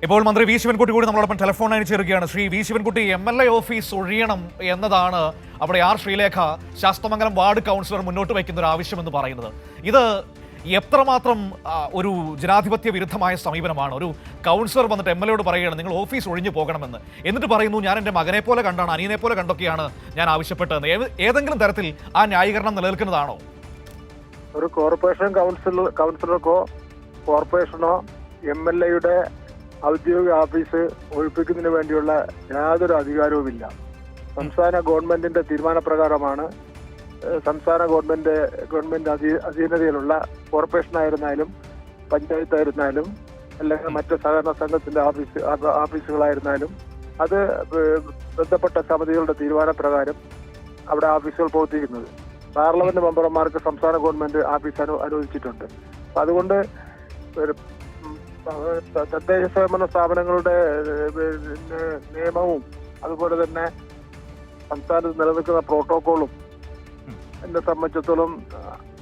ഇപ്പോൾ മന്ത്രി വി ശിവൻകുട്ടി കൂടി നമ്മളോടൊപ്പം ടെലിഫോൺ അയച്ചിരിക്കുകയാണ്. Shri V Sivankutty, MLA office ഒഴിയണം എന്നതാണ് അവിടെ R Sreelekha Sasthamangalam ward councillor മുന്നോട്ട് വയ്ക്കുന്ന ഒരു ആവശ്യമെന്ന് പറയുന്നത്. ഇത് എത്രമാത്രം ഒരു ജനാധിപത്യ വിരുദ്ധമായ സമീപനമാണ്? ഒരു കൗൺസിലർ വന്നിട്ട് MLAയോട് പറയുകയാണ് നിങ്ങൾ ഓഫീസ് ഒഴിഞ്ഞു പോകണമെന്ന്, എന്നിട്ട് പറയുന്നു ഞാൻ എൻ്റെ മകനെ പോലെ കണ്ടാണ്, അനിയനെ പോലെ കണ്ടൊക്കെയാണ് ഞാൻ ആവശ്യപ്പെട്ടതെന്ന്. ഏതെങ്കിലും തരത്തിൽ ആ ന്യായീകരണം നിലനിൽക്കുന്നതാണോ? ഒരു കോർപ്പറേഷൻ കൗൺസിലർക്കോ കോർപ്പറേഷനോ MLAയുടെ ഔദ്യോഗിക ഓഫീസ് ഒഴിപ്പിക്കുന്നതിന് വേണ്ടിയുള്ള യാതൊരു അധികാരവുമില്ല. സംസ്ഥാന ഗവൺമെന്റിന്റെ തീരുമാനപ്രകാരമാണ് സംസ്ഥാന ഗവൺമെന്റ് അധീനതയിലുള്ള കോർപ്പറേഷൻ ആയിരുന്നാലും പഞ്ചായത്തായിരുന്നാലും അല്ലെങ്കിൽ മറ്റ് സഹകരണ സംഘത്തിന്റെ ഓഫീസുകളായിരുന്നാലും അത് ബന്ധപ്പെട്ട സമിതികളുടെ തീരുമാനപ്രകാരം അവിടെ ഓഫീസുകൾ പ്രവർത്തിക്കുന്നത്. പാർലമെന്റ് മെമ്പർമാർക്ക് സംസ്ഥാന ഗവൺമെന്റ് ഓഫീസ് അനുവദിച്ചിട്ടുണ്ട്. അതുകൊണ്ട് തദ്ദേശ സ്വയംഭരണ സ്ഥാപനങ്ങളുടെ നിയമവും അതുപോലെ തന്നെ സംസ്ഥാനത്ത് നിലനിൽക്കുന്ന പ്രോട്ടോകോളും എന്നെ സംബന്ധിച്ചിടത്തോളം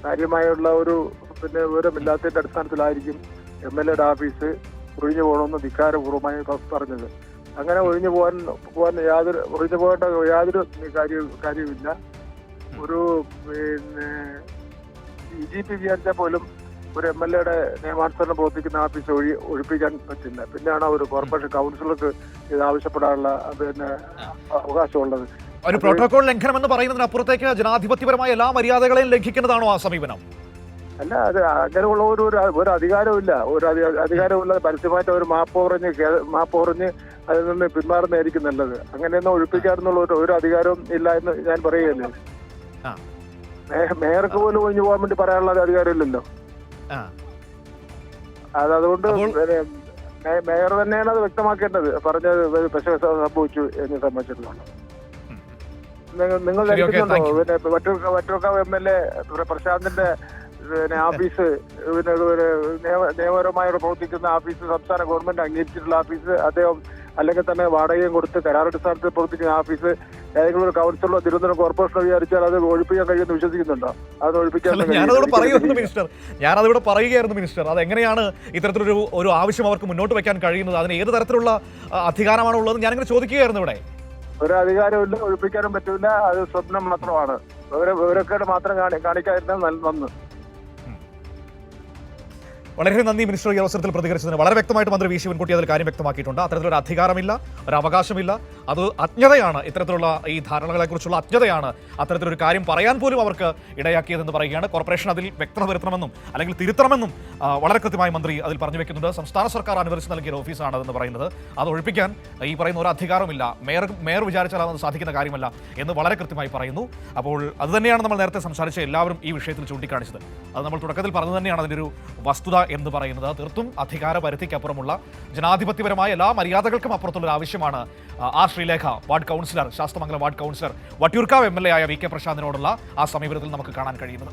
കാര്യമായുള്ള ഒരു വിവരമില്ലാത്തതിന്റെ അടിസ്ഥാനത്തിലായിരിക്കും MLAയുടെ ഓഫീസ് ഒഴിഞ്ഞു പോകണമെന്ന് ധിക്കാരപൂർവ്വമായി പറഞ്ഞത്. അങ്ങനെ ഒഴിഞ്ഞു പോകേണ്ട യാതൊരു കാര്യവുമില്ല. ഒരു DGP വിചാരിച്ചാൽ പോലും ഒരു MLAയുടെ നിയമാനുസരണം പ്രവർത്തിക്കുന്ന ഓഫീസ് ഒഴിപ്പിക്കാൻ പറ്റില്ല. പിന്നെയാണ് ഒരു കോർപ്പറേഷൻ കൗൺസിലർക്ക് ഇത് ആവശ്യപ്പെടാനുള്ള അവകാശമുള്ളത്. ഒരു പ്രോട്ടോകോൾ ലംഘനം എന്ന് പറയുന്നതിനപ്പുറത്തേക്ക് ജനാധിപത്യപരമായ എല്ലാ മര്യാദകളെയും ലംഘിക്കുന്നതാണോ ആ സമീപനം? അല്ല, അത് അങ്ങനെയുള്ള ഒരു അധികാരമില്ല. അധികാരമില്ല. പരസ്യമായിട്ട് ഒരു മാപ്പ് പറഞ്ഞ് അതിൽ നിന്ന് പിന്മാറുന്നതായിരിക്കും നല്ലത്. അങ്ങനെയൊന്നും ഒഴിപ്പിക്കാറെന്നുള്ള ഒരു അധികാരവും ഇല്ല എന്ന് ഞാൻ പറയുകയല്ലേ. മേയർക്ക് പോലും ഒഴിഞ്ഞു പോകാൻ വേണ്ടി പറയാനുള്ള അധികാരമില്ലല്ലോ. അതുകൊണ്ട് മേയർ തന്നെയാണ് അത് വ്യക്തമാക്കേണ്ടത്. പറഞ്ഞത് പക്ഷേ സംഭവിച്ചു എന്ന് സംബന്ധിച്ചിട്ടുള്ള നിങ്ങൾ ധരിക്കുന്നുണ്ടോ? വട്ടിയൂർക്കാവ് MLA പ്രശാന്തിന്റെ ഓഫീസ് നിയമപരമായി പ്രവർത്തിക്കുന്ന ഓഫീസ് സംസ്ഥാന ഗവൺമെന്റ് അംഗീകരിച്ചിട്ടുള്ള ഓഫീസ്, അദ്ദേഹം അല്ലെങ്കിൽ തന്നെ വാടകയും കൊടുത്ത് കരാറടിസ്ഥാനത്തിൽ പ്രവർത്തിക്കുന്ന ഓഫീസ് ഏതെങ്കിലും ഒരു കൗൺസിലോ തിരുവനന്തപുരം കോർപ്പറേഷനോ വിചാരിച്ചാൽ അത് ഒഴിപ്പിക്കാൻ കഴിയുമെന്ന് വിശ്വസിക്കുന്നുണ്ടോ? അത് ഒഴിപ്പിക്കാൻ ഞാനതിവിടെ പറയുകയായിരുന്നു മിനിസ്റ്റർ. അതെങ്ങനെയാണ് ഇത്തരത്തിലൊരു ആവശ്യം അവർക്ക് മുന്നോട്ട് വെക്കാൻ കഴിയുന്നത്? അതിന് ഏത് തരത്തിലുള്ള അധികാരമാണ് ഉള്ളത് ഞാനിങ്ങനെ ചോദിക്കുകയായിരുന്നു. ഇവിടെ ഒരു അധികാരമില്ല, ഒഴിപ്പിക്കാനും പറ്റില്ല. അത് സ്വപ്നം മാത്രമാണ്. വിവരക്കേട് മാത്രം കാണിക്കാതിരുന്നാൽ നന്ന്. വളരെ നന്ദി മിനിസ്റ്റർ ഈ അവസരത്തിൽ പ്രതികരിച്ചതിന്. വളരെ വ്യക്തമായിട്ട് മന്ത്രി വി ശിവൻകുട്ടി അതിൽ കാര്യം വ്യക്തമാക്കിയിട്ടുണ്ട്. അത്തരത്തിലൊരു അധികാരമില്ല, ഒരു അവകാശമില്ല. അത് അജ്ഞതയാണ്. ഇത്തരത്തിലുള്ള ഈ ധാരണകളെക്കുറിച്ചുള്ള അജ്ഞതയാണ് അത്തരത്തിലൊരു കാര്യം പറയാൻ പോലും അവർക്ക് ഇടയാക്കിയതെന്ന് പറയുകയാണ്. കോർപ്പറേഷൻ അതിൽ വ്യക്തത വരുത്തണമെന്നും അല്ലെങ്കിൽ തിരുത്തണമെന്നും വളരെ കൃത്യമായി മന്ത്രി അതിൽ പറഞ്ഞു വെക്കുന്നുണ്ട്. സംസ്ഥാന സർക്കാർ അനുവദിച്ച് നൽകിയ ഓഫീസാണ് അതെന്ന് പറയുന്നത്. അത് ഒഴിപ്പിക്കാൻ ഈ പറയുന്ന ഒരു അധികാരമില്ല. മേയർ വിചാരിച്ചാൽ അത് സാധിക്കുന്ന കാര്യമല്ല എന്ന് വളരെ കൃത്യമായി പറയുന്നു. അപ്പോൾ അതുതന്നെയാണ് നമ്മൾ നേരത്തെ സംസാരിച്ച എല്ലാവരും ഈ വിഷയത്തിൽ ചൂണ്ടിക്കാണിച്ചത്. അത് നമ്മൾ തുടക്കത്തിൽ പറഞ്ഞു തന്നെയാണ് അതിൻ്റെ ഒരു വസ്തുത എന്ന് പറയുന്നത്. തീർത്തും അധികാരപരിധിക്കപ്പുറമുള്ള ജനാധിപത്യപരമായ എല്ലാ മര്യാദകൾക്കും അപ്പുറത്തുള്ള ഒരു ആവശ്യമാണ് R Sreelekha ward councillor, Sasthamangalam ward councillor, Vattiyoorkavu MLA ആയ VK പ്രശാന്തിനോടുള്ള ആ സമീപനത്തിൽ നമുക്ക് കാണാൻ കഴിയുന്നത്.